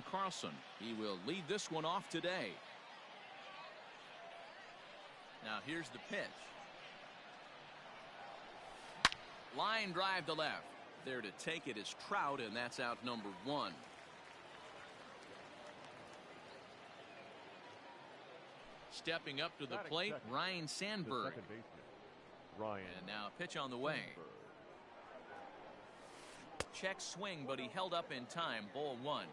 Dylan Carlson. He will lead this one off today. Now here's the pitch. Line drive to left. There to take it is Trout, and that's out number 1. Stepping up to the plate, Ryan Sandberg. And now a pitch on the way. Check swing, but he held up in time. Ball 1.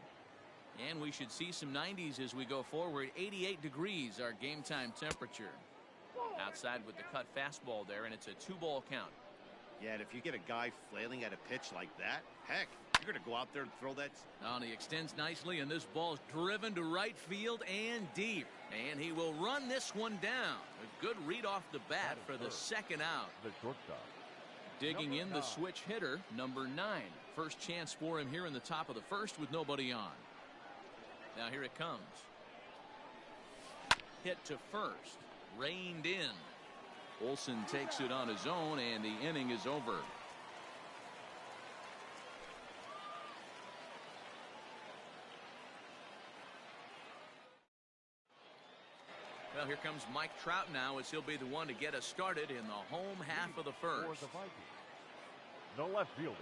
And we should see some 90s as we go forward. 88 degrees our game time temperature. Outside with the cut fastball there, and it's a 2-ball count. Yeah, and if you get a guy flailing at a pitch like that, heck, you're going to go out there and throw that. Oh, and he extends nicely, and this ball's driven to right field and deep. And he will run this one down. A good read off the bat for the second out. The shortstop. Digging in the switch hitter, number 9. First chance for him here in the top of the first with nobody on. Now here it comes. Hit to first. Reined in. Olsen takes it on his own, and the inning is over. Well, here comes Mike Trout now, as he'll be the one to get us started in the home half of the first. The left fielder.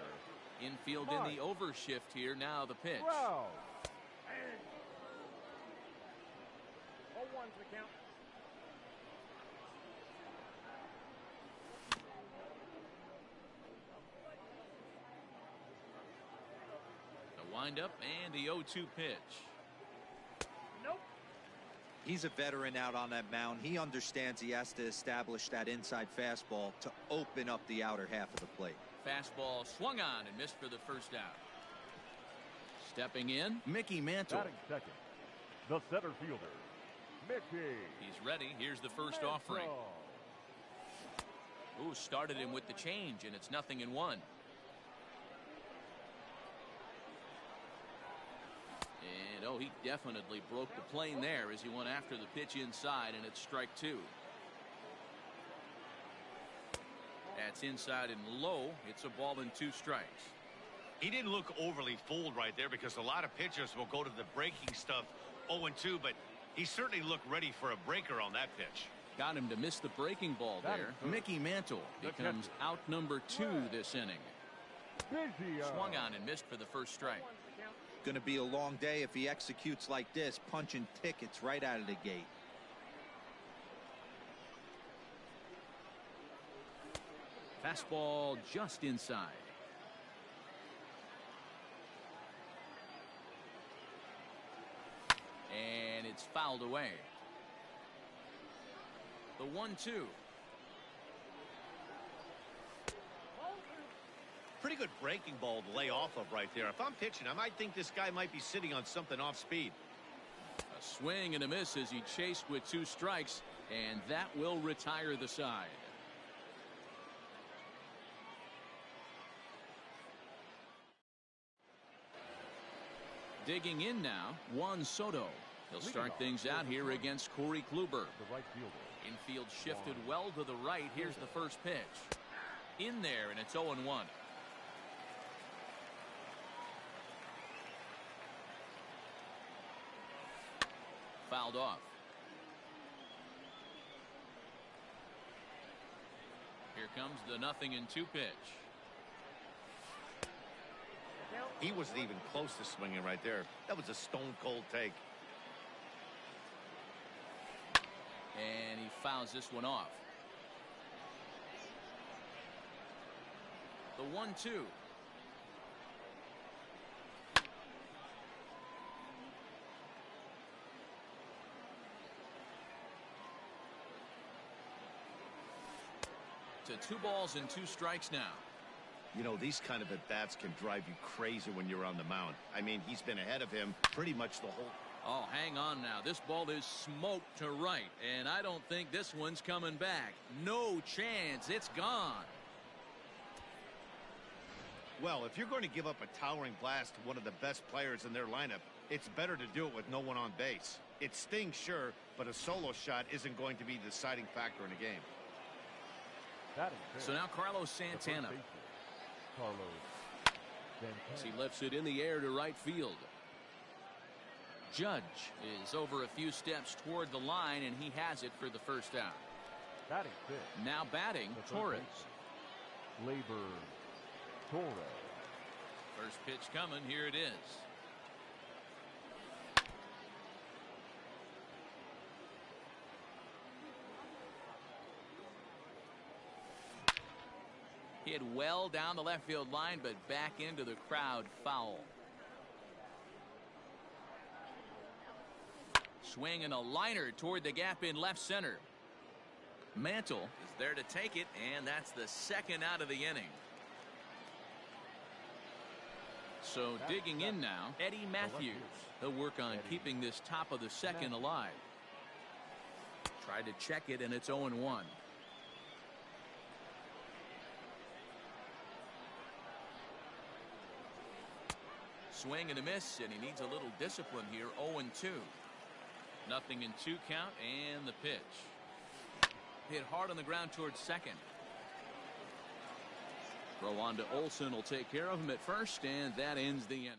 Infield in the overshift here. Now the pitch. 0-1 to the count. The windup and the 0-2 pitch. Nope. He's a veteran out on that mound. He understands he has to establish that inside fastball to open up the outer half of the plate. Fastball swung on and missed for the first out. Stepping in, Mickey Mantle. Batting second, the center fielder, Mickey. He's ready. Here's the first offering. Ooh, started him with the change, and it's 0-1. And oh, he definitely broke the plane there as he went after the pitch inside, and it's strike 2. That's inside and low. It's a ball and 2 strikes. He didn't look overly fooled right there, because a lot of pitchers will go to the breaking stuff 0-2, but he certainly looked ready for a breaker on that pitch. Got him to miss the breaking ball there. Mickey Mantle becomes out number 2 this inning. Swung on and missed for the first strike. Going to be a long day if he executes like this, punching tickets right out of the gate. Fastball just inside. And it's fouled away. The 1-2. Pretty good breaking ball to lay off of right there. If I'm pitching, I might think this guy might be sitting on something off speed. A swing and a miss as he chased with 2 strikes, and that will retire the side. Digging in now, Juan Soto. He'll start things out here against Corey Kluber. The right fielder. Infield shifted well to the right. Here's the first pitch. In there, and it's 0-1. Fouled off. Here comes the 0-2 pitch. He wasn't even close to swinging right there. That was a stone cold take. And he fouls this one off. The 1-2. To 2 balls and 2 strikes now. You know, these kind of at-bats can drive you crazy when you're on the mound. I mean, he's been ahead of him pretty much the whole. Oh, hang on now. This ball is smoked to right, and I don't think this one's coming back. No chance. It's gone. Well, if you're going to give up a towering blast to one of the best players in their lineup, it's better to do it with no one on base. It stings, sure, but a solo shot isn't going to be the deciding factor in a game. So now Carlos Santana. As he lifts it in the air to right field. Judge is over a few steps toward the line, and he has it for the first out. Batting fifth. Now batting, Torres. Labor Torres. First pitch coming. Here it is. Hit well down the left field line, but back into the crowd, foul. Swing and a liner toward the gap in left center. Mantle is there to take it, and that's the second out of the inning. So digging in now, Eddie Matthews. He'll work on keeping this top of the second alive. Tried to check it, and it's 0-1. Swing and a miss, and he needs a little discipline here. 0-2. Nothing in 2 count, and the pitch. Hit hard on the ground towards second. Throw on to Olsen will take care of him at first, and that ends the inning.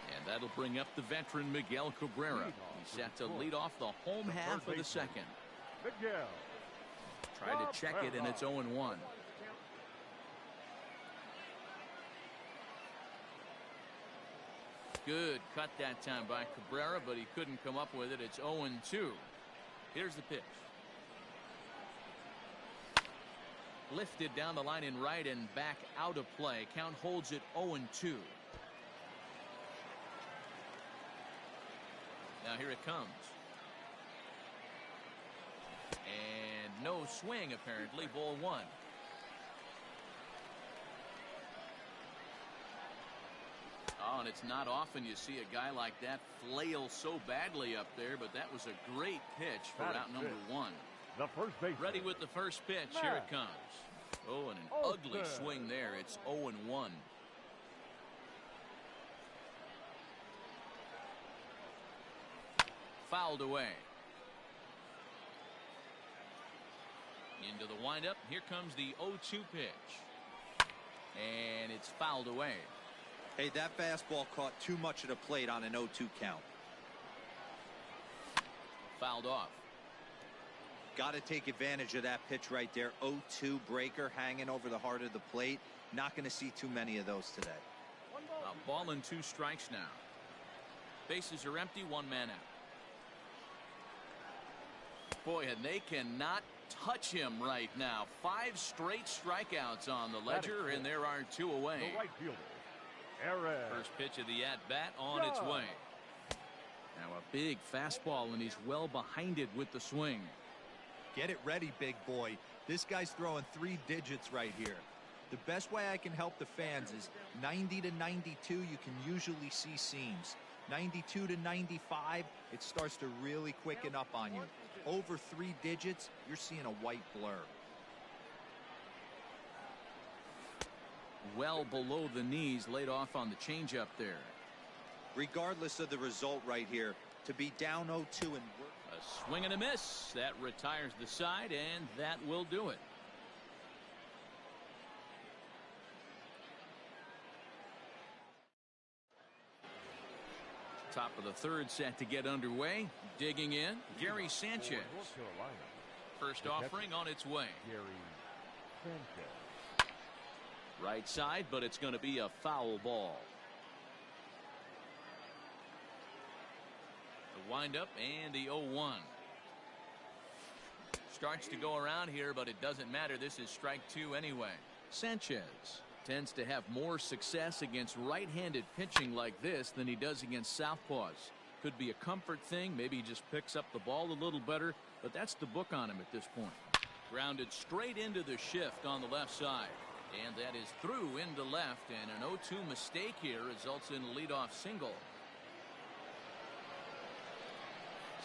And that'll bring up the veteran Miguel Cabrera. He's set to lead off the home half of the second. Miguel. Tried to check it, and it's 0-1. Good cut that time by Cabrera, but he couldn't come up with it. It's 0-2. Here's the pitch. Lifted down the line in right and back out of play. Count holds it 0-2. Now here it comes. And no swing apparently. Ball 1. Oh, and it's not often you see a guy like that flail so badly up there, but that was a great pitch for out number 1. The first base. Ready with the first pitch. Here it comes. Oh, and an ugly swing there. It's 0-1. Fouled away. Into the windup. Here comes the 0-2 pitch. And it's fouled away. Hey, that fastball caught too much of the plate on an 0-2 count. Fouled off. Got to take advantage of that pitch right there. 0-2 breaker hanging over the heart of the plate. Not going to see too many of those today. A ball and 2 strikes now. Bases are empty. 1 man out. Boy, and they cannot touch him right now. 5 straight strikeouts on the ledger, and there are 2 away. The right fielder. First pitch of the at-bat on its way. Now a big fastball, and he's well behind it with the swing. Get it ready, big boy. This guy's throwing 3 digits right here. The best way I can help the fans is 90 to 92, you can usually see seams. 92 to 95, it starts to really quicken up on you. Over 3 digits, you're seeing a white blur. Well below the knees, laid off on the changeup there. Regardless of the result right here, to be down 0-2 and a swing and a miss that retires the side, and that will do it. Top of the third set to get underway. Digging in, Gary Sanchez. First offering on its way. Gary Sanchez. Right side, but it's going to be a foul ball. The windup and the 0-1. Starts to go around here, but it doesn't matter. This is strike 2 anyway. Sanchez tends to have more success against right-handed pitching like this than he does against southpaws. Could be a comfort thing. Maybe he just picks up the ball a little better, but that's the book on him at this point. Grounded straight into the shift on the left side. And that is through into left, and an 0-2 mistake here results in a leadoff single.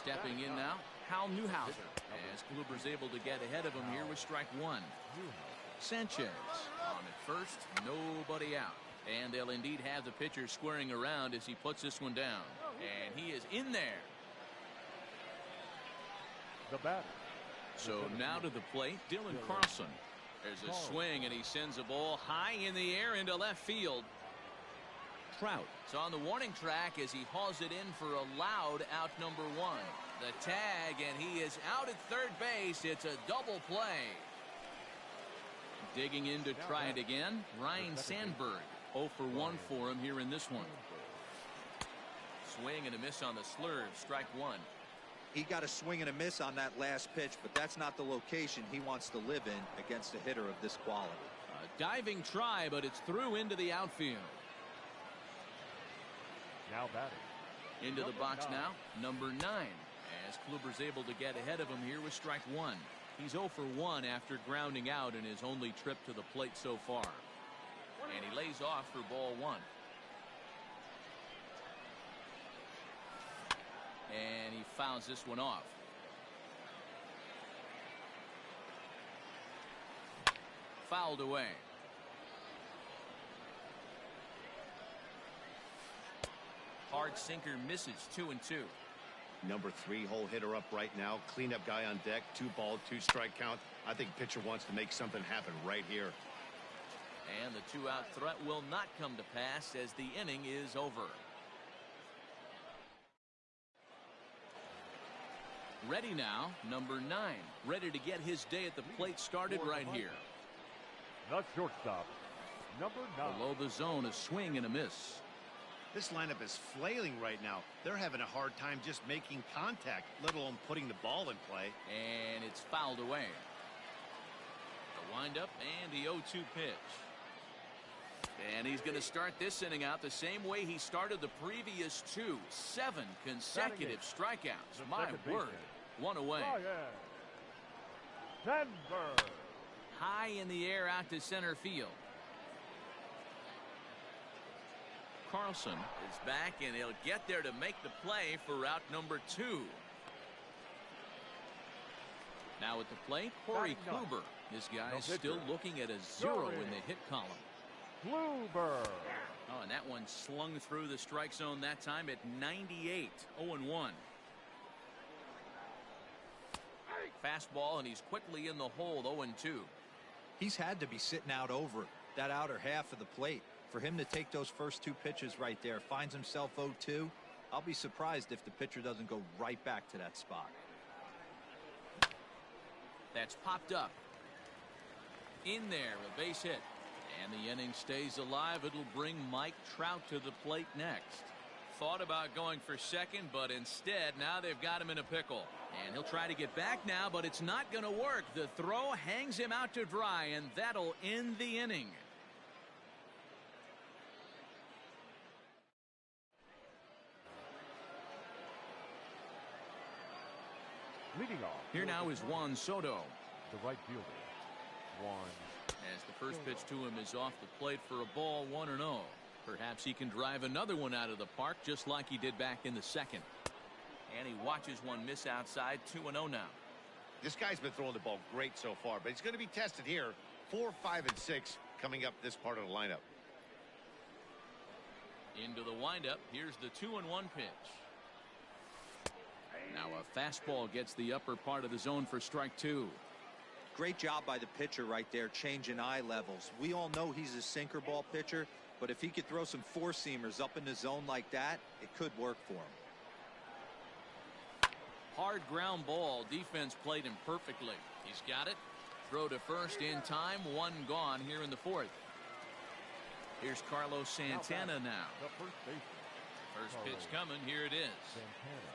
Stepping in now, Hal Newhouser, as Kluber's able to get ahead of him here with strike 1. Sanchez on at first, nobody out. And they'll indeed have the pitcher squaring around as he puts this one down. And he is in there. The batter. So now to the plate, Dylan Carlson. There's a swing, and he sends a ball high in the air into left field. Trout. So on the warning track as he hauls it in for a loud out number 1. The tag, and he is out at third base. It's a double play. Digging in to try it again, Ryan Sandberg. 0 for 1 for him here in this one. Swing and a miss on the slurve. Strike 1. He got a swing and a miss on that last pitch, but that's not the location he wants to live in against a hitter of this quality. A diving try, but it's through into the outfield. Now batting. Into the box now, number 9. As Kluber's able to get ahead of him here with strike 1. He's 0 for 1 after grounding out in his only trip to the plate so far. And he lays off for ball 1. And he fouls this one off. Fouled away. Hard sinker misses. 2-2. Number 3 hole hitter up right now. Cleanup guy on deck. 2 ball, 2 strike count. I think pitcher wants to make something happen right here. And the 2-out threat will not come to pass as the inning is over. Ready now, number 9. Ready to get his day at the plate started right here. The shortstop, number 9. Below the zone, a swing and a miss. This lineup is flailing right now. They're having a hard time just making contact, let alone putting the ball in play. And it's fouled away. The windup and the 0-2 pitch. And he's going to start this inning out the same way he started the previous 2. 7 consecutive strikeouts. My word. 1 away. Denver. High in the air out to center field. Carlson is back, and he'll get there to make the play for route number 2. Now at the plate, Corey Kluber. This guy is still looking at a 0 in the hit column. Kluber. Oh, and that one slung through the strike zone that time at 98. 0-1. Fastball, and he's quickly in the hole. 0-2. He's had to be sitting out over that outer half of the plate. For him to take those first 2 pitches right there, finds himself 0-2. I'll be surprised if the pitcher doesn't go right back to that spot. That's popped up. In there, a base hit. And the inning stays alive. It'll bring Mike Trout to the plate next. Thought about going for second, but instead now they've got him in a pickle. And he'll try to get back now, but it's not going to work. The throw hangs him out to dry, and that'll end the inning. Leading off. Here now is Juan Soto. The right fielder. Juan. As the first pitch to him is off the plate for a ball, 1-0. Perhaps he can drive another one out of the park just like he did back in the second. And he watches one miss outside. 2-0 now. This guy's been throwing the ball great so far, but he's going to be tested here. 4, 5, and 6 coming up this part of the lineup. Into the windup. Here's the 2-1 pitch. Now a fastball gets the upper part of the zone for strike 2. Great job by the pitcher right there, changing eye levels. We all know he's a sinker ball pitcher, but if he could throw some 4-seamers up in the zone like that, it could work for him. Hard ground ball. Defense played him perfectly. He's got it. Throw to first in time. 1 gone here in the 4th. Here's Carlos Santana now. The first baseman. First pitch coming. Here it is. Santana.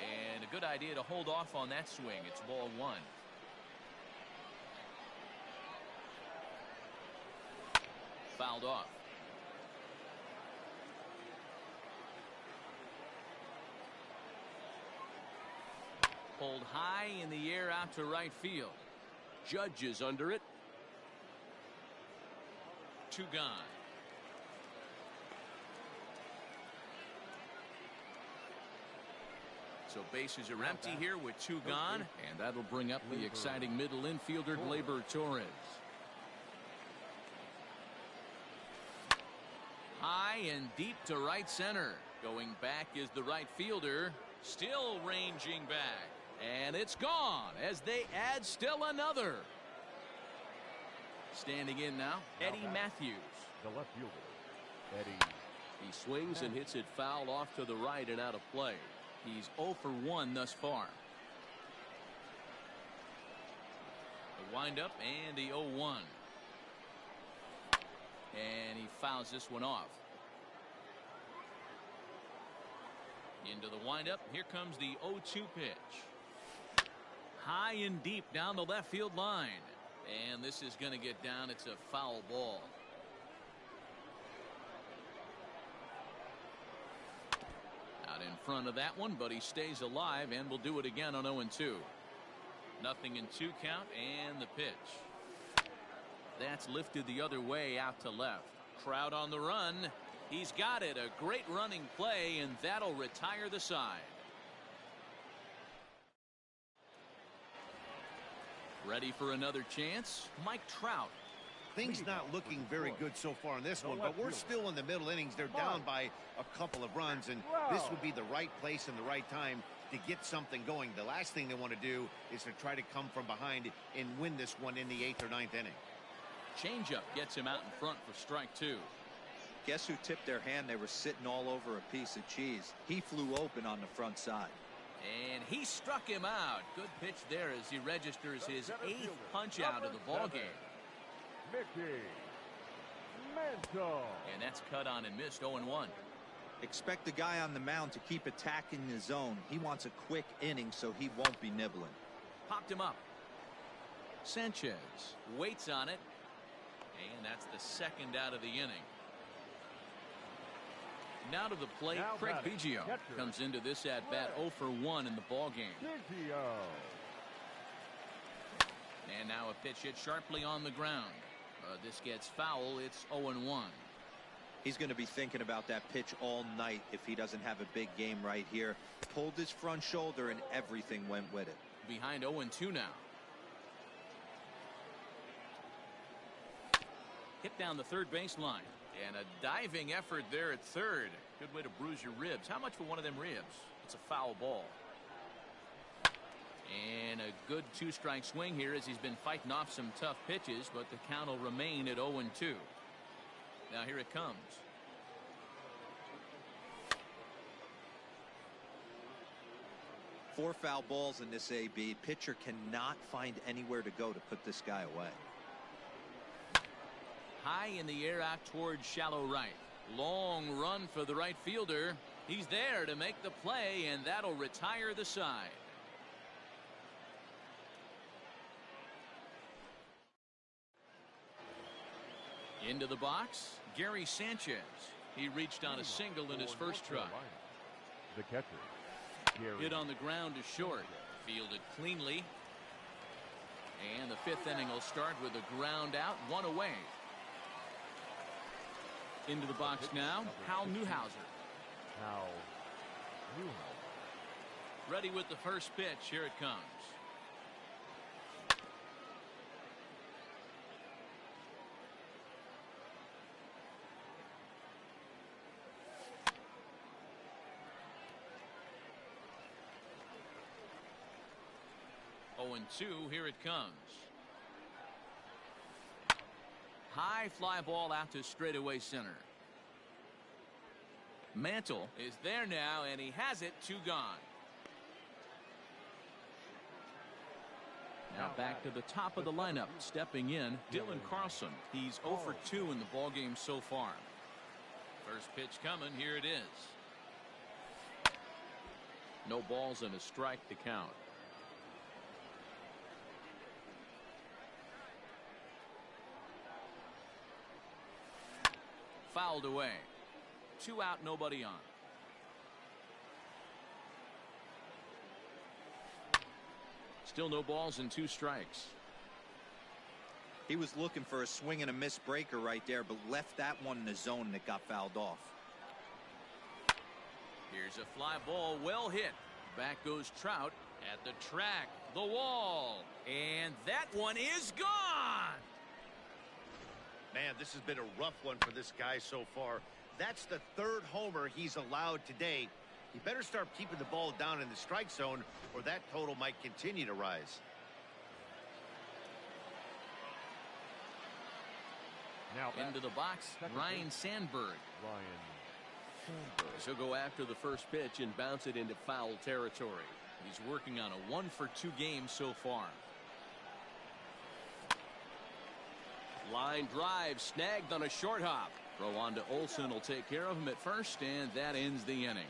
And a good idea to hold off on that swing. It's ball 1. Fouled off. Pulled high in the air out to right field. Judge is under it. 2 gone. So bases are empty here with 2 gone, and that'll bring up the exciting middle infielder Gleyber Torres. High and deep to right center. Going back is the right fielder, still ranging back, and it's gone as they add still another. Standing in now, Eddie Matthews. The left fielder. Eddie. He swings and hits it foul off to the right and out of play. He's 0 for 1 thus far. The windup and the 0-1. And he fouls this one off. Into the windup. Here comes the 0-2 pitch. High and deep down the left field line. And this is going to get down. It's a foul ball. Out in front of that one, but he stays alive and will do it again on 0-2. Nothing in 2 count and the pitch. That's lifted the other way out to left. Crowd on the run. He's got it. A great running play, and that'll retire the side. Ready for another chance? Mike Trout. Things not looking very good so far in this one, but we're still in the middle innings. They're down by a couple of runs, and this would be the right place and the right time to get something going. The last thing they want to do is to try to come from behind and win this one in the 8th or 9th inning. Changeup gets him out in front for strike 2. Guess who tipped their hand? They were sitting all over a piece of cheese. He flew open on the front side. And he struck him out. Good pitch there as he registers his 8th punch out of the ball game. Mickey Mantle. And that's cut on and missed. 0-1. Expect the guy on the mound to keep attacking the zone. He wants a quick inning so he won't be nibbling. Popped him up. Sanchez waits on it. And that's the second out of the inning. Now to the plate, Now Craig batting, Biggio catcher. comes into this at bat 0 for 1 in the ball game. Biggio. And now a pitch hit sharply on the ground. This gets foul. It's 0-1. He's going to be thinking about that pitch all night if he doesn't have a big game right here. Pulled his front shoulder and everything went with it. Behind 0-2 now. Hit down the third base line. And a diving effort there at third. Good way to bruise your ribs. How much for one of them ribs? It's a foul ball. And a good 2-strike swing here as he's been fighting off some tough pitches, but the count will remain at 0-2. Now here it comes. Four foul balls in this AB. Pitcher cannot find anywhere to go to put this guy away. High in the air out towards shallow right. Long run for the right fielder. He's there to make the play, and that'll retire the side. Into the box, Gary Sanchez. He reached on a single in his first try. The catcher. Gary. Hit on the ground to short. Fielded cleanly. And the 5th inning will start with a ground out, 1 away. Into the box now, Hal Newhouser. Hal Newhouser. Ready with the first pitch. Here it comes. Oh, and 2. Here it comes. High fly ball out to straightaway center. Mantle is there now, and he has it. 2 gone. Now back to the top of the lineup. Stepping in, Dylan Carlson. He's 0 for 2 in the ballgame so far. First pitch coming. Here it is. No balls and a strike to count. Fouled away. 2 out, nobody on. Still no balls and 2 strikes. He was looking for a swing and a miss breaker right there, but left that one in the zone that got fouled off. Here's a fly ball, well hit. Back goes Trout at the track, the wall, and that one is gone. Man, this has been a rough one for this guy so far. That's the 3rd homer he's allowed today. He better start keeping the ball down in the strike zone, or that total might continue to rise. Into the box, Ryan Sandberg. He'll go after the first pitch and bounce it into foul territory. He's working on a 1-for-2 game so far. Line drive snagged on a short hop. Throw on to Olsen will take care of him at first, and that ends the inning.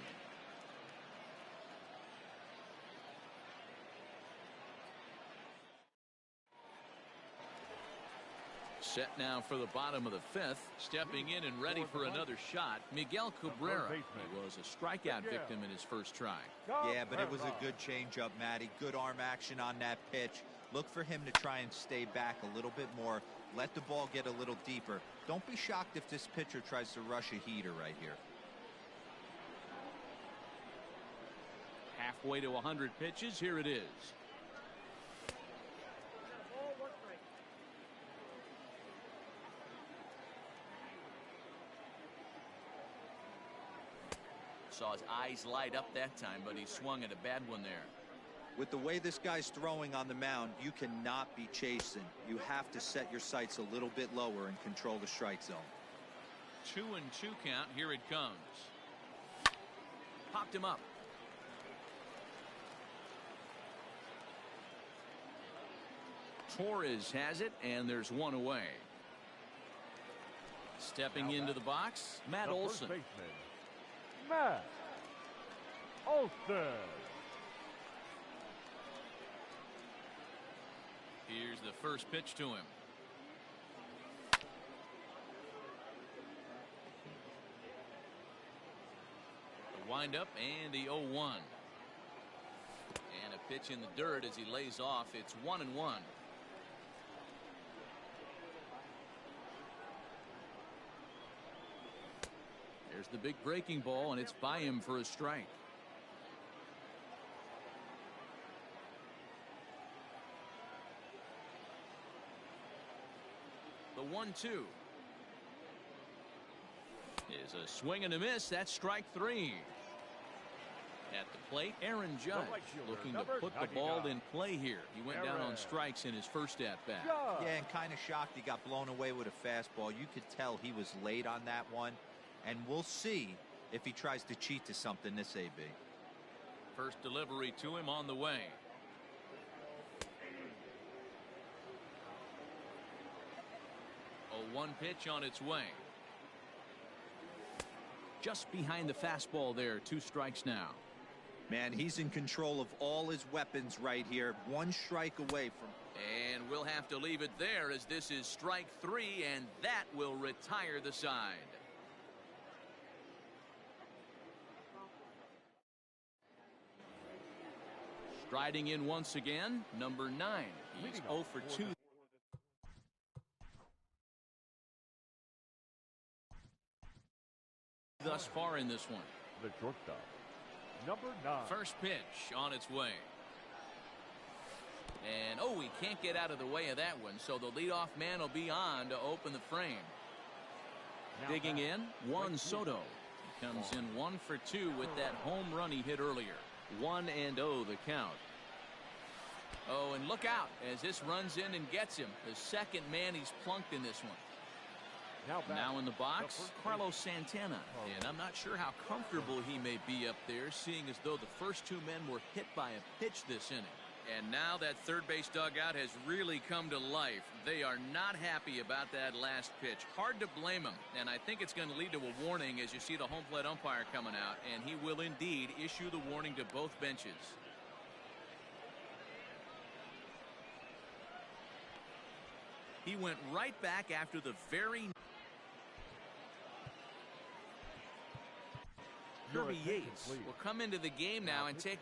Set now for the bottom of the fifth. Stepping in and ready for another shot, Miguel Cabrera. He was a strikeout victim in his first try. Yeah, but it was a good changeup, Matty. Good arm action on that pitch. Look for him to try and stay back a little bit more. Let the ball get a little deeper. Don't be shocked if this pitcher tries to rush a heater right here. Halfway to 100 pitches. Here it is. Saw his eyes light up that time, but he swung at a bad one there. With the way this guy's throwing on the mound, you cannot be chasing. You have to set your sights a little bit lower and control the strike zone. 2-2 count. Here it comes. Popped him up. Torres has it, and there's one away. Stepping into the box, Matt Olson. Matt Olson. Here's the first pitch to him. The windup and the 0-1. And a pitch in the dirt as he lays off. It's 1-1. There's the big breaking ball, and it's by him for a strike. The 1-2 is a swing and a miss. That's strike 3. At the plate, Aaron Judge looking to put the ball in play here. He went down on strikes in his first at bat. Yeah, and kind of shocked he got blown away with a fastball. You could tell he was late on that one. And we'll see if he tries to cheat to something this AB. First delivery to him on the way. A 1 pitch on its way. Just behind the fastball there. 2 strikes now. Man, he's in control of all his weapons right here. 1 strike away from. And we'll have to leave it there as this is strike 3, and that will retire the side. Striding in once again, number 9. He's 0 for 2. Thus far in this one. The shortstop, number 9. First pitch on its way. And oh, he can't get out of the way of that one, so the leadoff man will be on to open the frame. Digging in, Juan Soto. He comes in 1 for 2 with that home run he hit earlier. 1-0 the count. Oh, and look out as this runs in and gets him. The second man he's plunked in this one. Now in the box, Carlos Santana. And I'm not sure how comfortable he may be up there, seeing as though the first 2 men were hit by a pitch this inning. And now that third base dugout has really come to life. They are not happy about that last pitch. Hard to blame him. And I think it's going to lead to a warning as you see the home plate umpire coming out. And he will indeed issue the warning to both benches. He went right back after the very... Kirby Yates will come into the game now and take...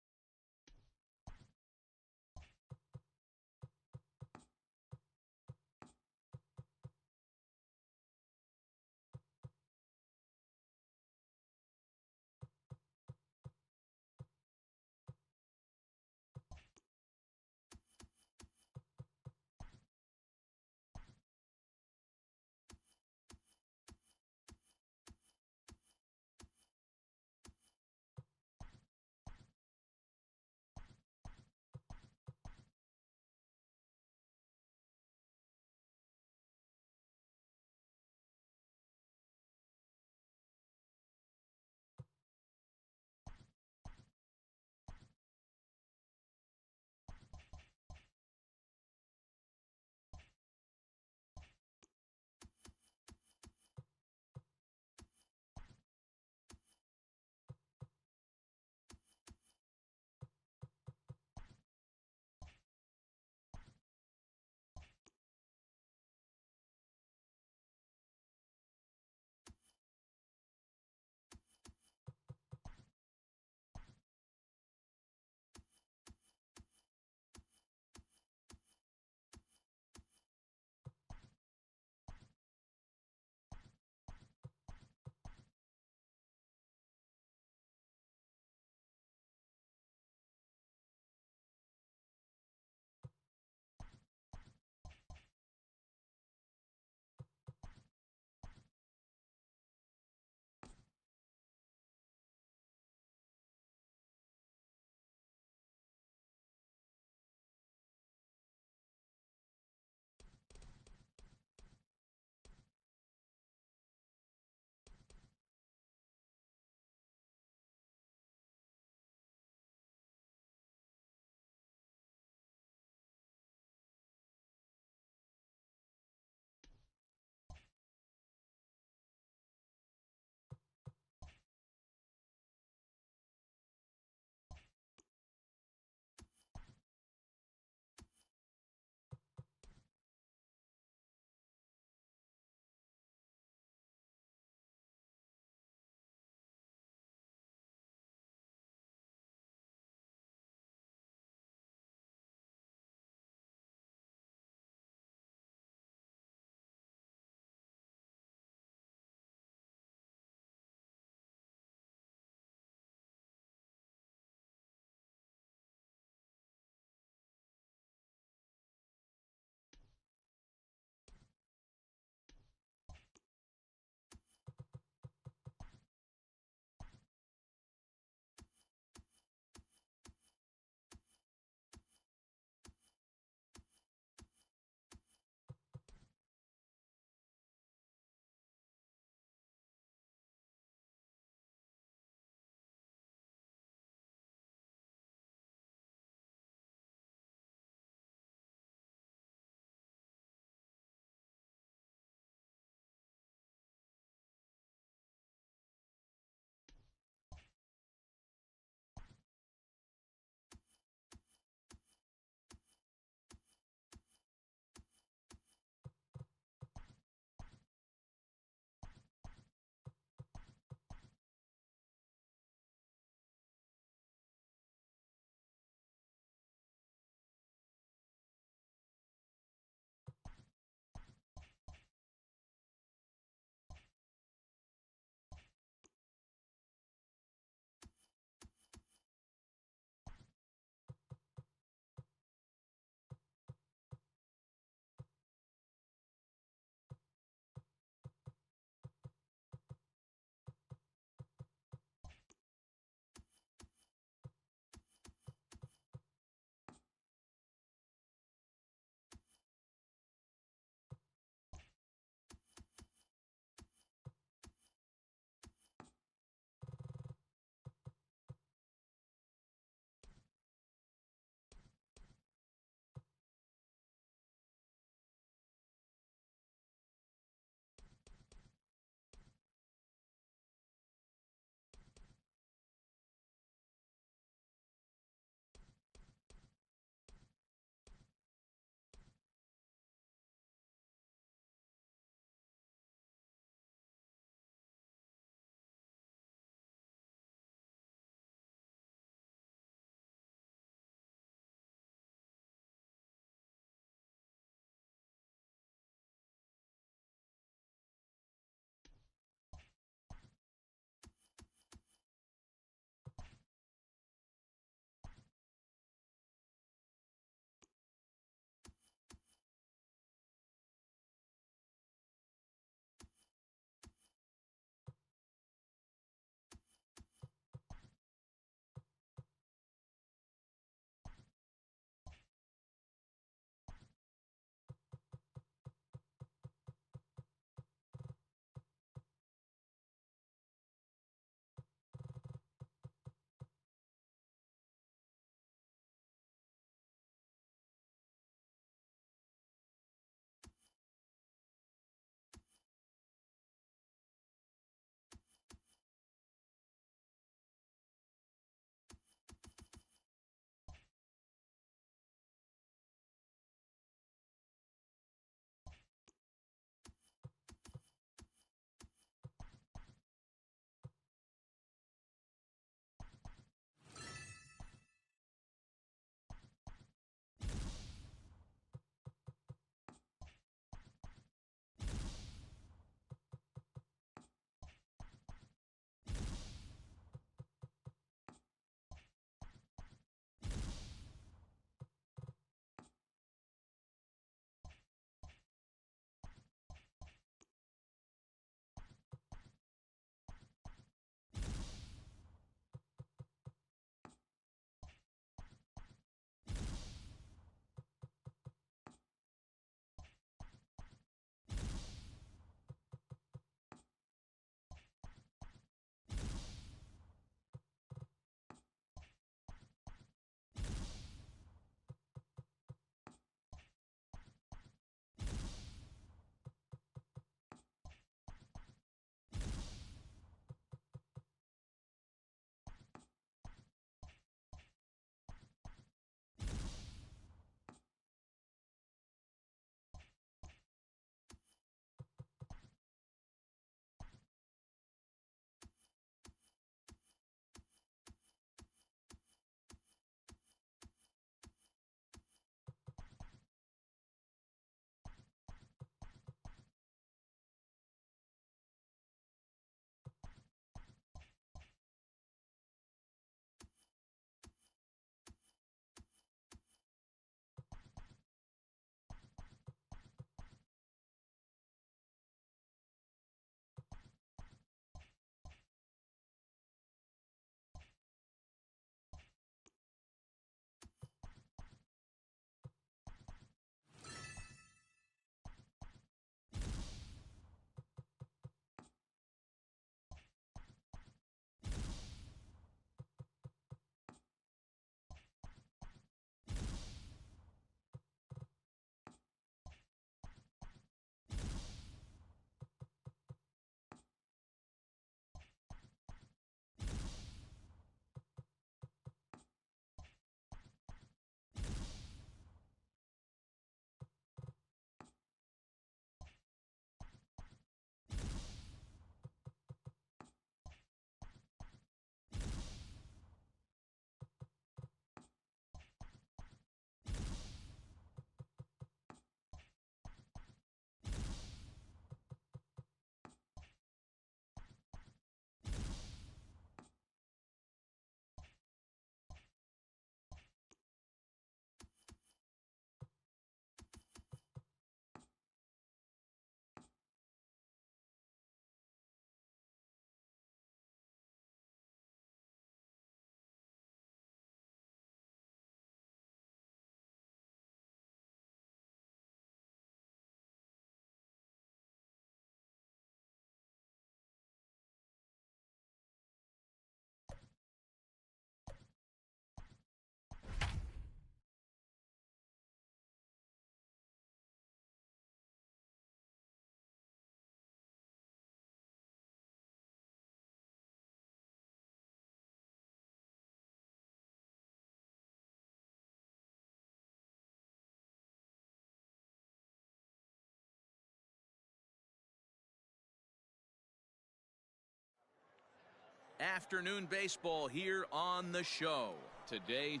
Afternoon baseball here on the show. Today,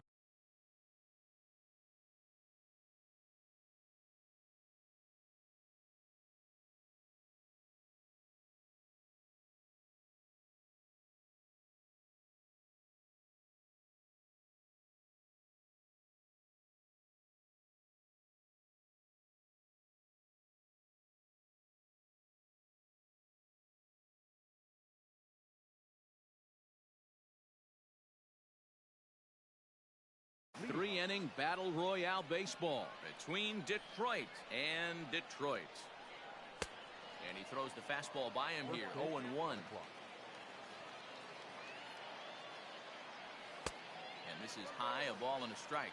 three-inning battle royale baseball between Detroit and Detroit. And he throws the fastball by him here, 0-1. And this is high, a ball and a strike.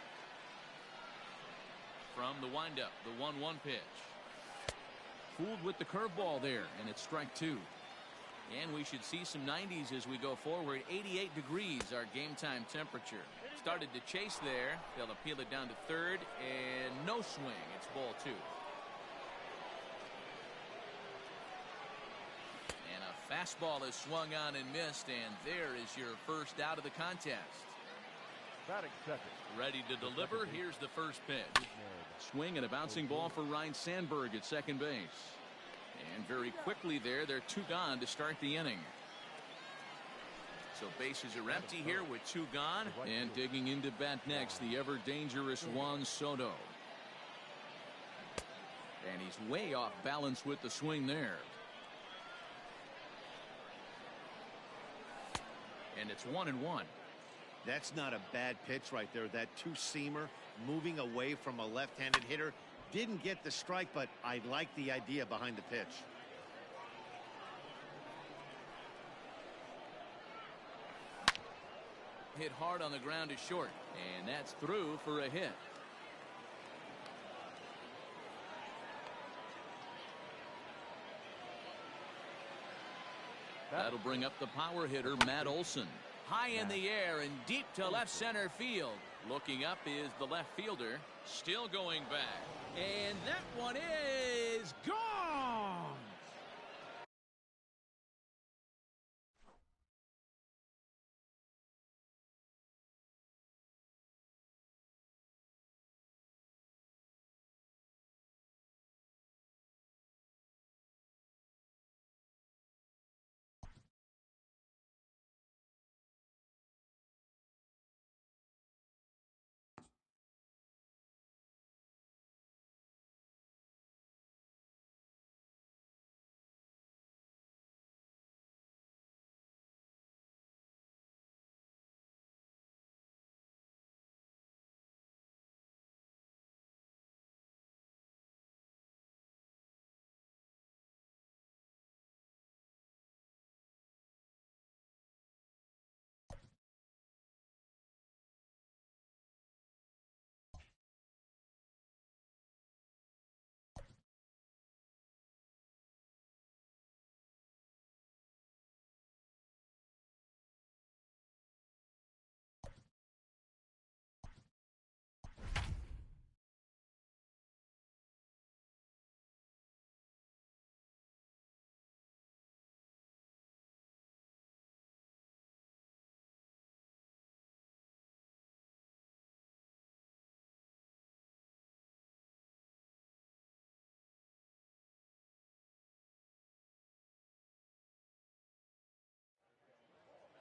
From the windup, the 1-1 pitch. Fooled with the curveball there, and it's strike two. And we should see some 90s as we go forward. 88 degrees, our game time temperature. Started to chase there. They'll appeal it down to third, and no swing. It's ball two. And a fastball is swung on and missed, and there is your first out of the contest. Batting second. Ready to deliver. Here's the first pitch. Swing and a bouncing ball for Ryan Sandberg at second base. And very quickly there, they're two gone to start the inning. So bases are empty here with two gone. And digging into bat next, the ever dangerous Juan Soto. And he's way off balance with the swing there. And it's 1-1. That's not a bad pitch right there. That two-seamer moving away from a left-handed hitter. Didn't get the strike, but I like the idea behind the pitch. Hit hard on the ground is short, and that's through for a hit. That'll bring up the power hitter, Matt Olson. High in the air and deep to left center field. Looking up is the left fielder. Still going back. And that one is gone.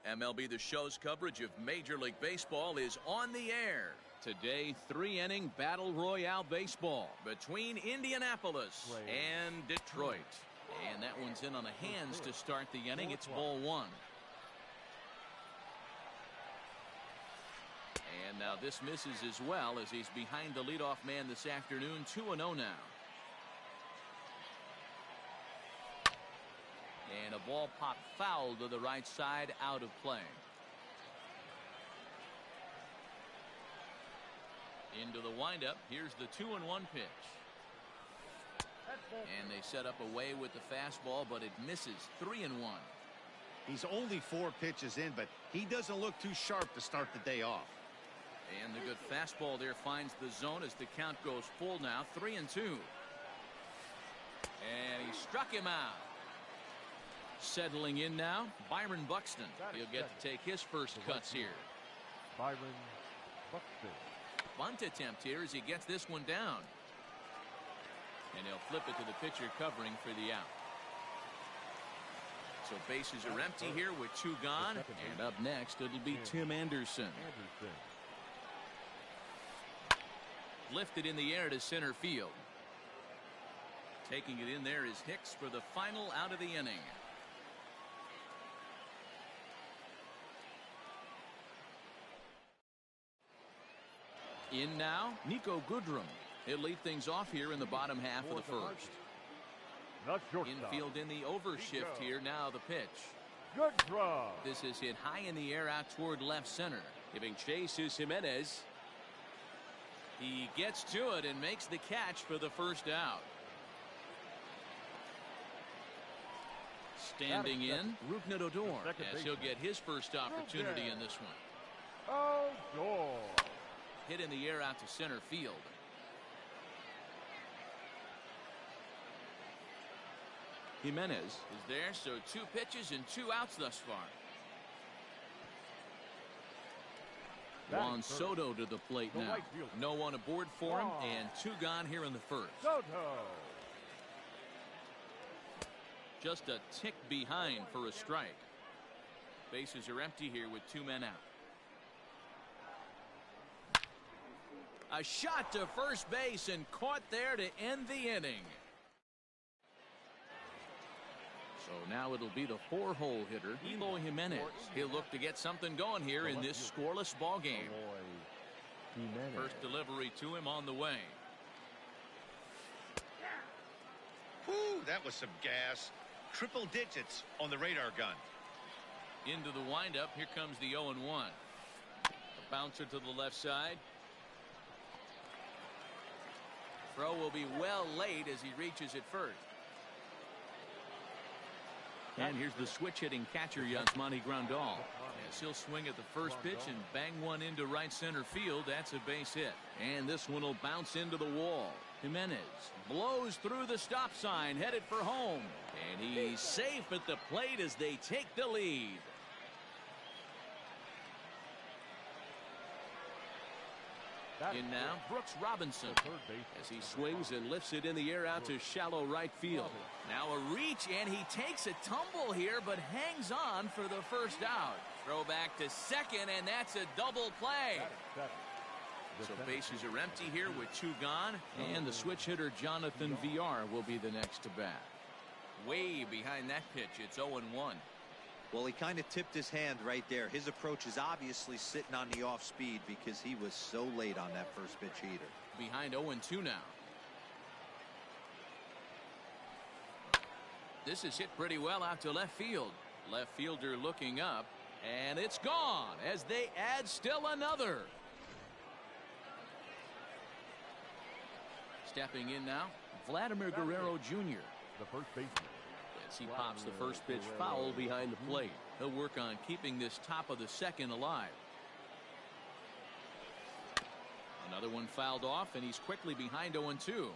MLB The Show's coverage of Major League Baseball is on the air. Today, three-inning battle royale baseball between Indianapolis and Detroit. And that one's in on the hands to start the inning. It's ball one. And now this misses as well as he's behind the leadoff man this afternoon. 2-0 now. And a ball popped foul to the right side, out of play. Into the windup. Here's the 2-1 pitch. And they set up away with the fastball, but it misses. 3-1. He's only 4 pitches in, but he doesn't look too sharp to start the day off. And the good fastball there finds the zone as the count goes full now. 3-2. And he struck him out. Settling in now, Byron Buxton. He'll get to take his first cuts here. Byron Buxton. Bunt attempt here as he gets this one down. And he'll flip it to the pitcher covering for the out. So bases are empty here with 2 gone. And up next, it'll be Tim Anderson. Lifted in the air to center field. Taking it in there is Hicks for the final out of the inning. In now, Nico Goodrum. He'll lead things off here in the bottom half of the first. Infield in the overshift here. Now the pitch. Good draw. This is hit high in the air out toward left center. Giving chase is Jimenez. He gets to it and makes the catch for the first out. Standing in, Rougned Odor, as he'll get his first opportunity in this one. Odor. Hit in the air out to center field. Jimenez is there, so 2 pitches and 2 outs thus far. Juan Soto to the plate now. No one aboard for him, and 2 gone here in the first. Soto. Just a tick behind for a strike. Bases are empty here with 2 men out. A shot to first base and caught there to end the inning. So now it'll be the 4-hole hitter, Eloy Jimenez. He'll look to get something going here in this scoreless ball game. First delivery to him on the way. Whew, that was some gas. Triple digits on the radar gun. Into the windup. Here comes the 0-1. A bouncer to the left side. Throw will be well late as he reaches it first. And here's the switch hitting catcher, Yasmani Grandal. As he'll swing at the first pitch and bang one into right center field. That's a base hit. And this one will bounce into the wall. Jimenez blows through the stop sign, headed for home. And he's safe at the plate as they take the lead. In now, Brooks Robinson, as he swings and lifts it in the air out to shallow right field. Now a reach, and he takes a tumble here, but hangs on for the first out. Throw back to second, and that's a double play. So bases are empty here with 2 gone, and the switch hitter Jonathan Villar will be the next to bat. Way behind that pitch, it's 0-1. Well, he kind of tipped his hand right there. His approach is obviously sitting on the off speed because he was so late on that first pitch heater. Behind 0-2 now. This is hit pretty well out to left field. Left fielder looking up, and it's gone as they add still another. Stepping in now, Vladimir Guerrero Jr. The first baseman. As he pops the first pitch foul behind the plate. He'll work on keeping this top of the second alive. Another one fouled off, and he's quickly behind 0-2.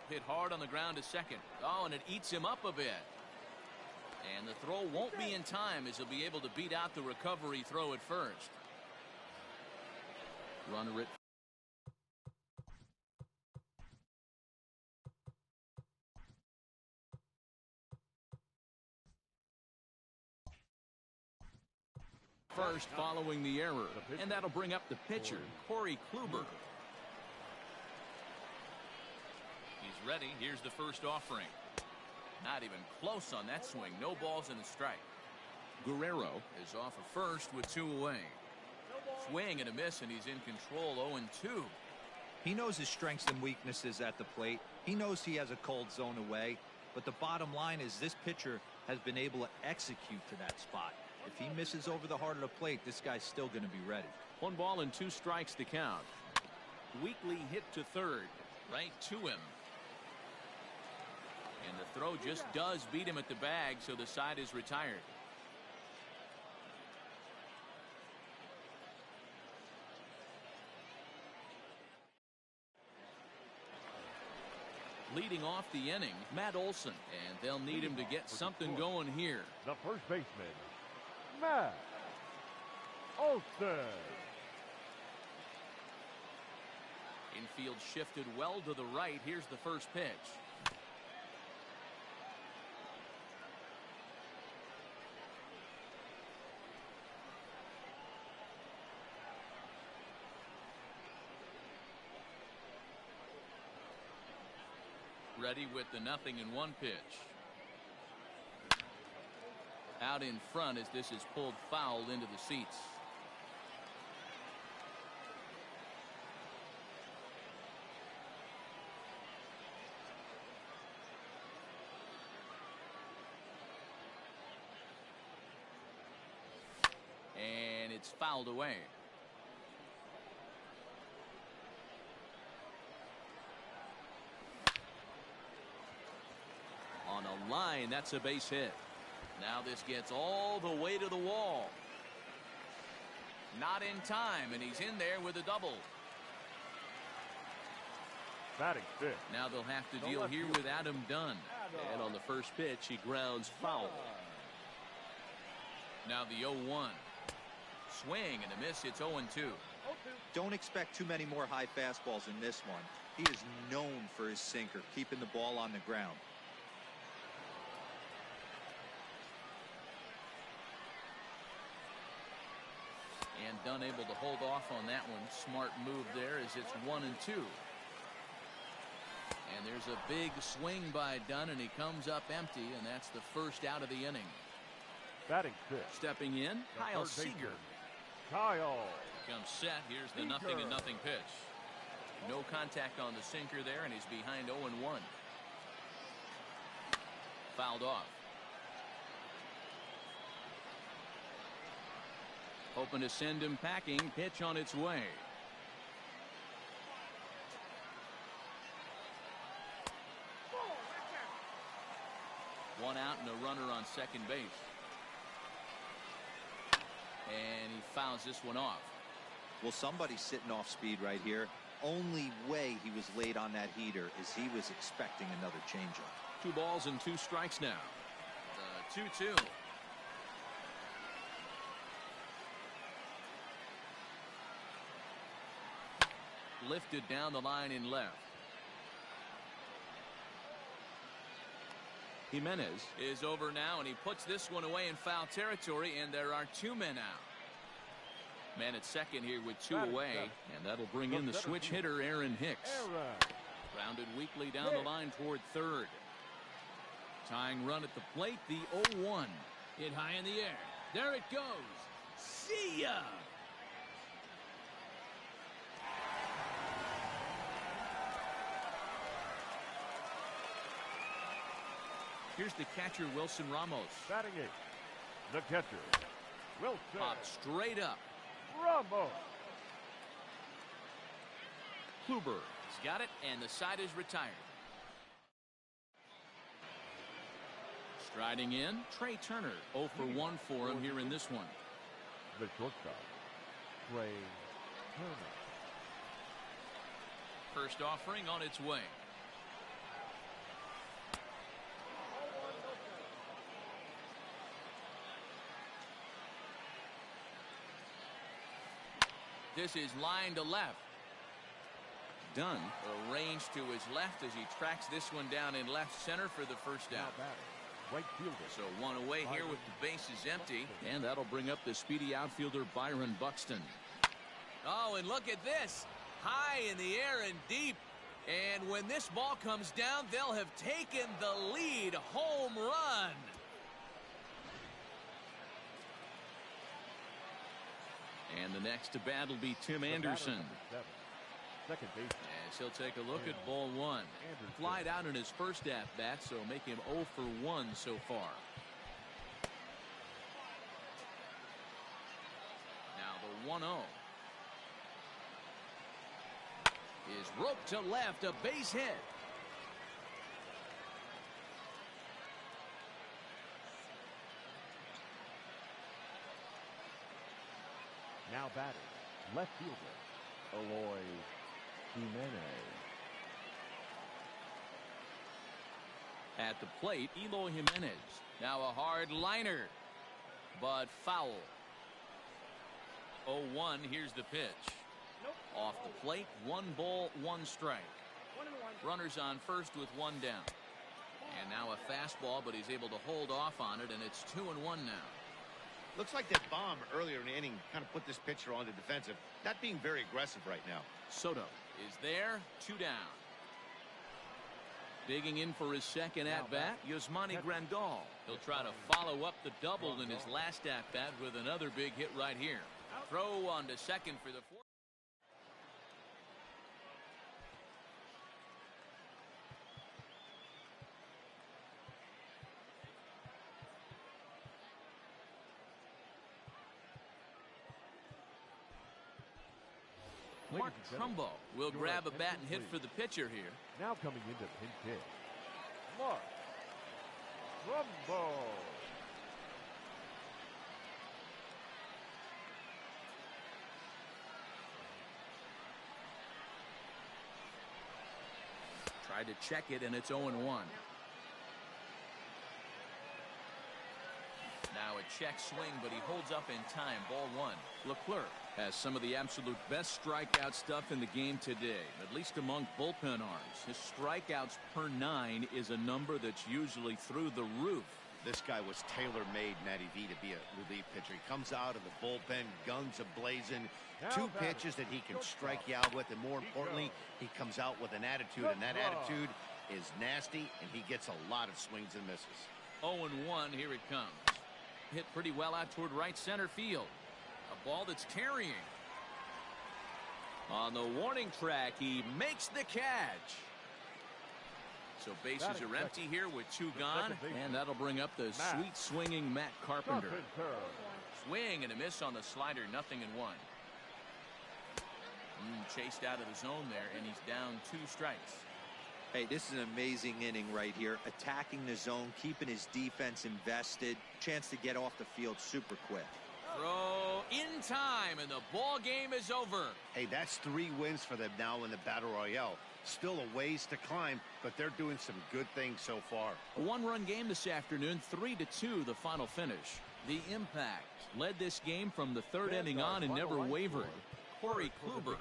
Hit hard on the ground to second. Oh, and it eats him up a bit. And the throw won't be in time as he'll be able to beat out the recovery throw at first. Runner at first following the error, and that'll bring up the pitcher, Corey Kluber. He's ready. Here's the first offering. Not even close on that swing. No balls and a strike. Guerrero is off of first with 2 away. Swing and a miss, and he's in control. 0-2. He knows his strengths and weaknesses at the plate. He knows he has a cold zone away, but the bottom line is this pitcher has been able to execute to that spot. If he misses over the heart of the plate, this guy's still going to be ready. 1 ball and 2 strikes to count. Weakly hit to third, right to him. And the throw just does beat him at the bag, so the side is retired. Leading off the inning, Matt Olson, and they'll need him to get something going here. The first baseman, Matt Olson. Infield shifted well to the right. Here's the first pitch. Ready with the 0-1 pitch. Out in front as this is pulled foul into the seats. And it's fouled away. On a line, that's a base hit. Now this gets all the way to the wall. Not in time, and he's in there with a double. Batting fifth. Now they'll have to deal here with Adam Dunn. And on the first pitch, he grounds foul. Now the 0-1. Swing and a miss. It's 0-2. Don't expect too many more high fastballs in this one. He is known for his sinker, keeping the ball on the ground. And Dunn able to hold off on that one. Smart move there as it's 1-2. And there's a big swing by Dunn, and he comes up empty, and that's the first out of the inning. Batting fifth. Stepping in, The Kyle third baseman, Seager. Kyle. Comes set. Here's the Seager. 0-0 pitch. No contact on the sinker there, and he's behind 0-1. Fouled off. Hoping to send him packing. Pitch on its way. One out and a runner on second base. And he fouls this one off. Well, somebody's sitting off speed right here. Only way he was late on that heater is he was expecting another changeup. 2 balls and 2 strikes now. The 2-2. Lifted down the line in left. Jimenez is over now, and he puts this one away in foul territory, and there are 2 men out. Man at second here with 2 away, and that'll bring in the switch hitter Aaron Hicks. Grounded weakly down the line toward third. Tying run at the plate, the 0-1. Hit high in the air. There it goes. See ya! Here's the catcher, Wilson Ramos. Batting eighth. The catcher, Wilson. Popped straight up. Ramos. Kluber has got it, and the side is retired. Striding in, Trey Turner. 0 for 1 for him here in this one. The shortstop, Trey Turner. First offering on its way. This is line to left. Dunn arranged to his left as he tracks this one down in left center for the first out. Right fielder. So 1 away here with the bases empty, and that'll bring up the speedy outfielder Byron Buxton. Oh, and look at this. High in the air and deep. And when this ball comes down, they'll have taken the lead. Home run. And the next to bat will be Tim Anderson. Second baseman. As he'll take a look at ball 1. Flied out in his first at-bat, so make him 0 for 1 so far. Now the 1-0. Is roped to left, a base hit. Now batting, left fielder, Eloy Jimenez. At the plate, Eloy Jimenez. Now a hard liner, but foul. 0-1. Here's the pitch. Off the plate, 1 ball, 1 strike. Runners on first with 1 down. And now a fastball, but he's able to hold off on it, and it's 2-1 now. Looks like that bomb earlier in the inning kind of put this pitcher on the defensive. Not being very aggressive right now. Soto is there, 2 down. Digging in for his second at-bat, Yasmani Grandal. He'll try to follow up the double in his last at-bat with another big hit right here. Throw on to second for the 4th. Mark Trumbo will grab a bat and hit for the pitcher here. Now coming into pinch hit, Mark Trumbo. Tried to check it, and it's 0-1. Now a check swing, but he holds up in time. Ball 1. Leclerc has some of the absolute best strikeout stuff in the game today, at least among bullpen arms. His strikeouts per 9 is a number that's usually through the roof. This guy was tailor-made, Matty V, to be a relief pitcher. He comes out of the bullpen, guns a-blazing, 2 pitches that he can strike you out with, and more importantly, he comes out with an attitude, and that attitude is nasty, and he gets a lot of swings and misses. 0-1, here it comes. Hit pretty well out toward right center field. A ball that's carrying. On the warning track, he makes the catch. So bases are empty here with 2 gone, and that'll bring up the sweet swinging Matt Carpenter. Swing and a miss on the slider, 0-1. Chased out of the zone there, and he's down 2 strikes. Hey, this is an amazing inning right here. Attacking the zone, keeping his defense invested. Chance to get off the field super quick. Throw in time, and the ball game is over. Hey, that's 3 wins for them now in the Battle Royale. Still a ways to climb, but they're doing some good things so far. A 1-run game this afternoon, 3-2 the final finish. The Impact led this game from the 3rd inning on and never wavered. Corey Kluber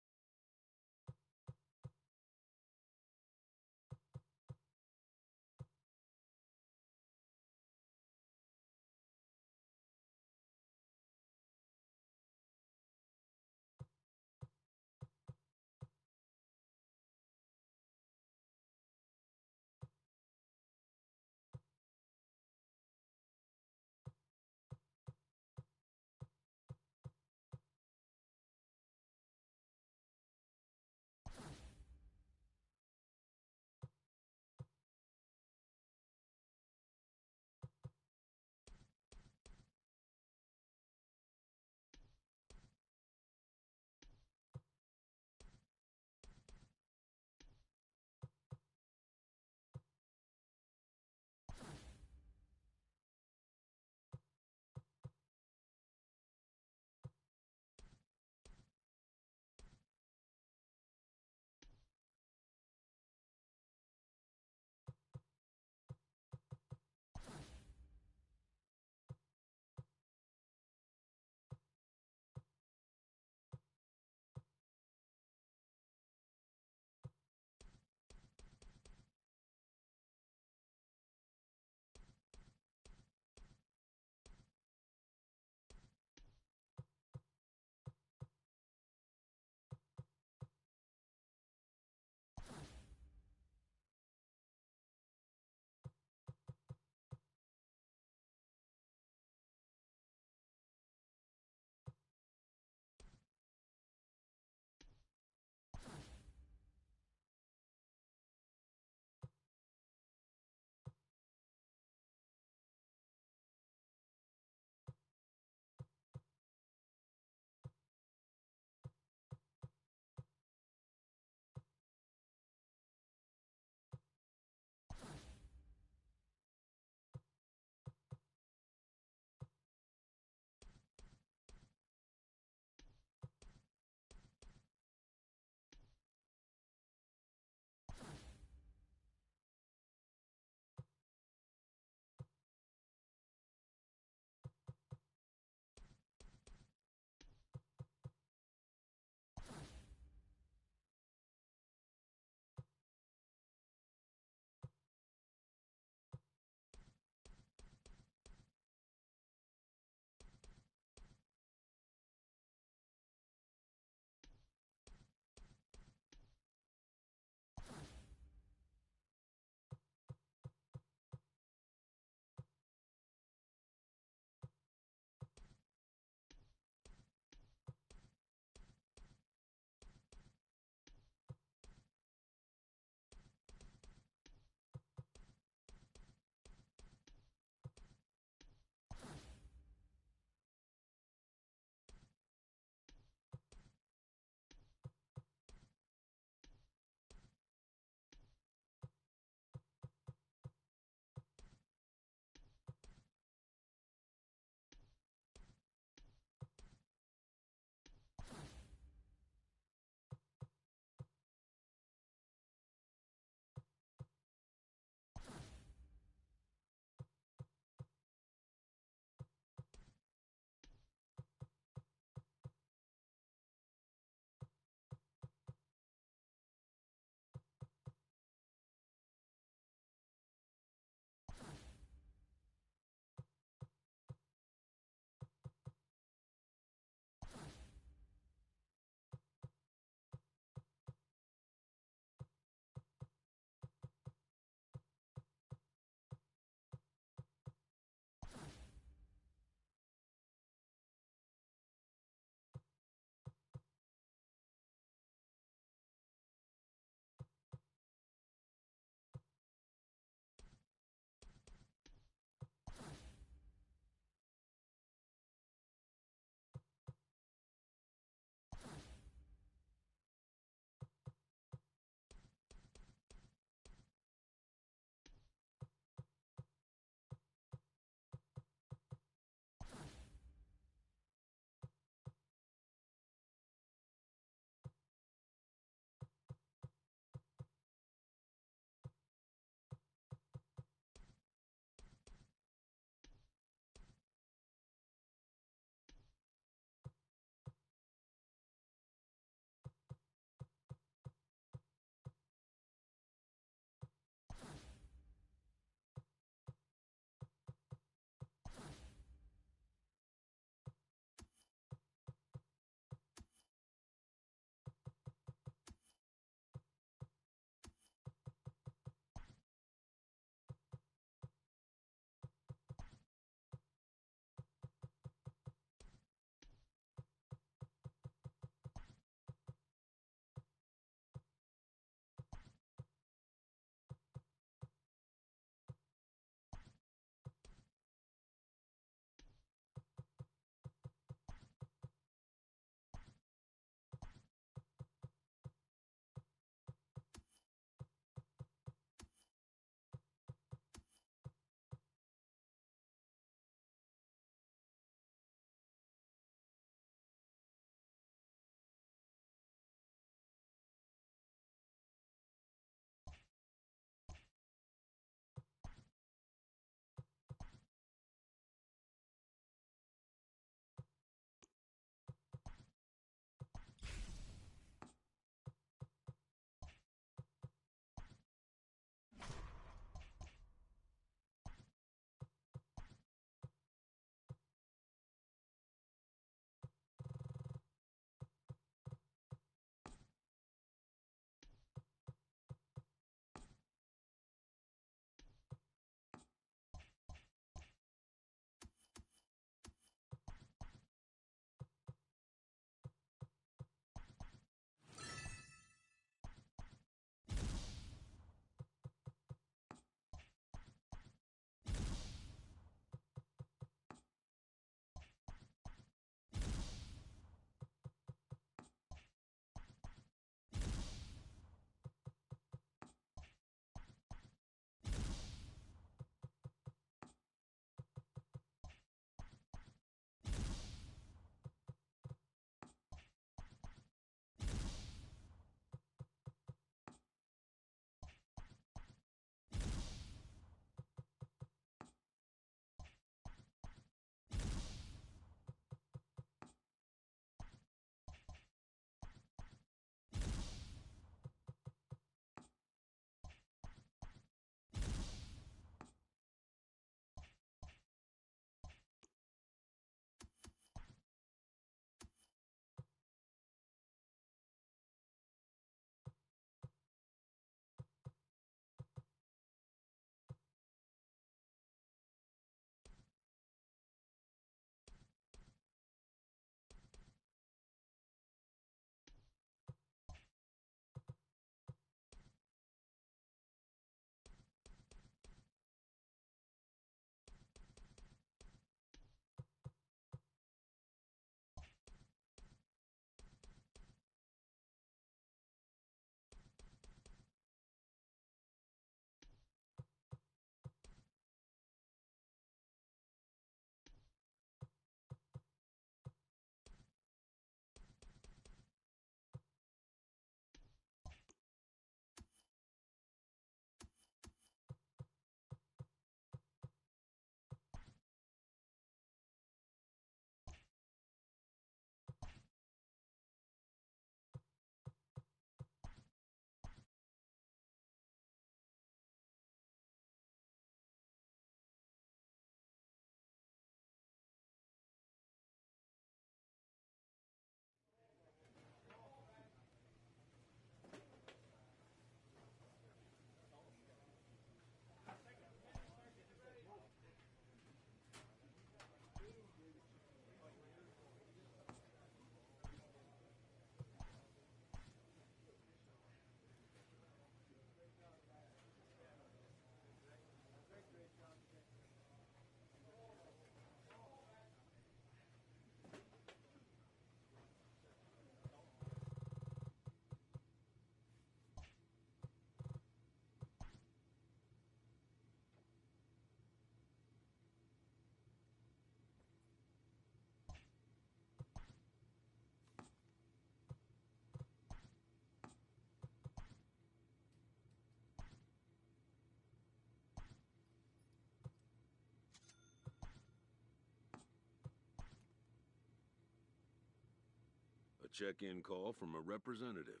A check-in call from a representative.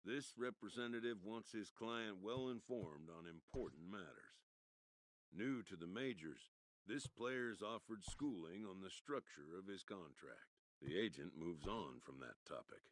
This representative wants his client well informed on important matters. New to the majors, this player is offered schooling on the structure of his contract. The agent moves on from that topic.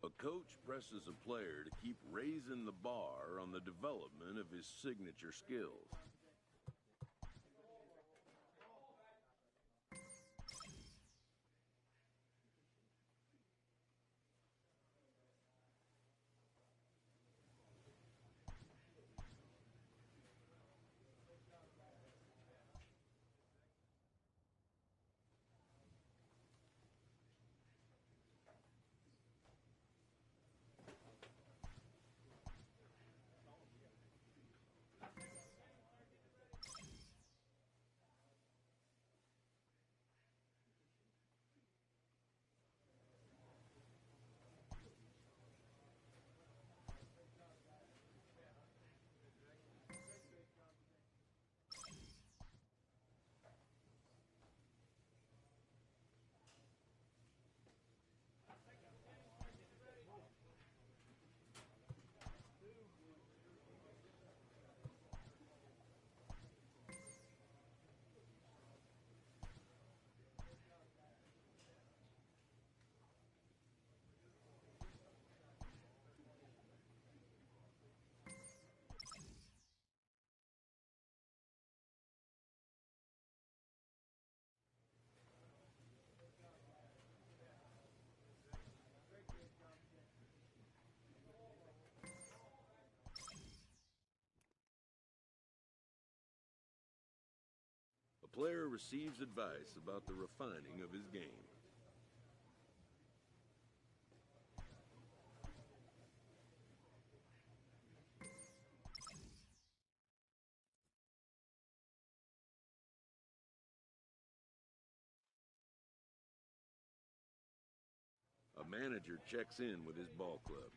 A coach presses a player to keep raising the bar on the development of his signature skills. A player receives advice about the refining of his game. A manager checks in with his ball club.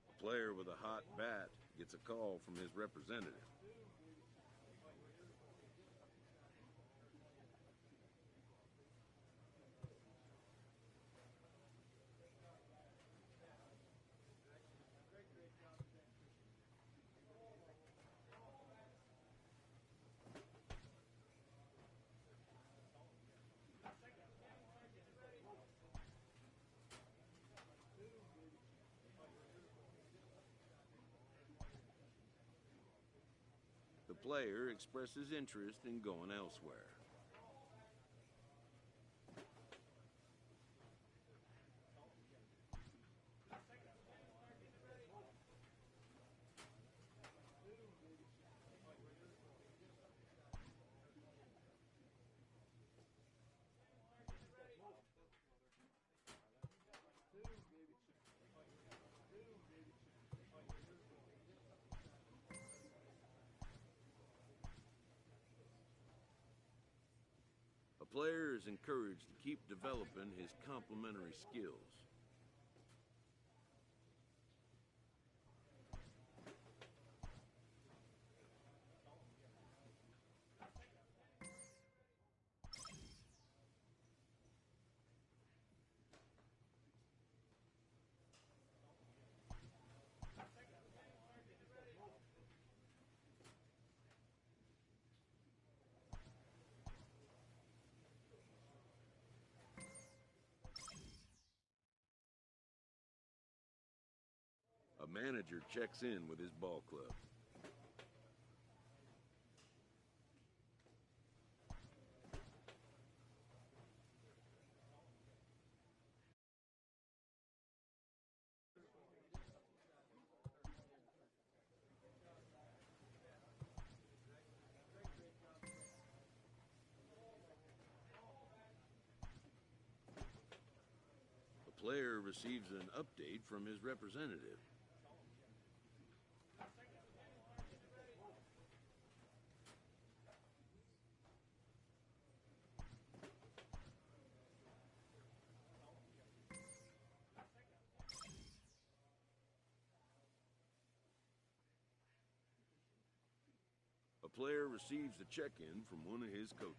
A player with a hot bat gets a call from his representative. The player expresses interest in going elsewhere. player is encouraged to keep developing his complementary skills. A manager checks in with his ball club. The player receives an update from his representative. A player receives a check-in from one of his coaches.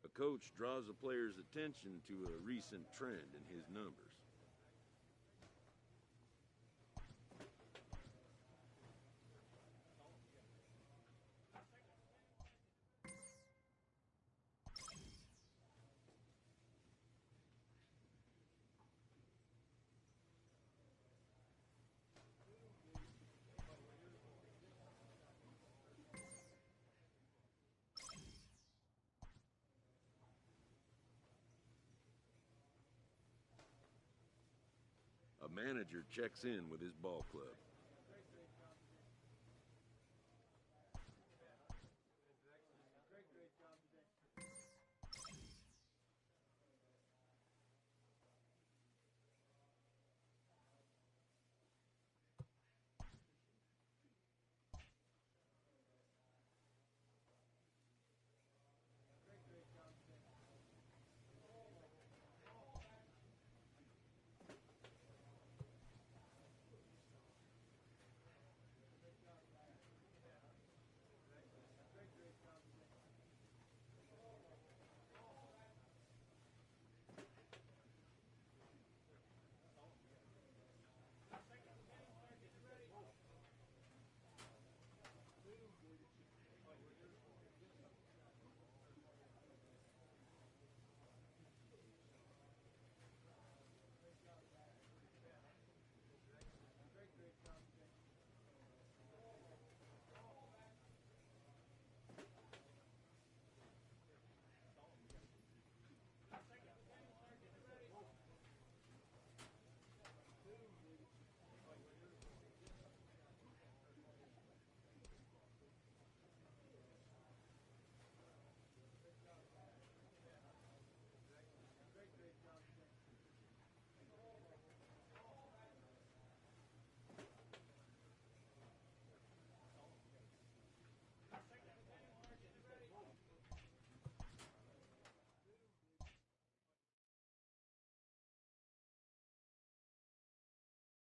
A coach draws a player's attention to a recent trend in his numbers. A manager checks in with his ball club.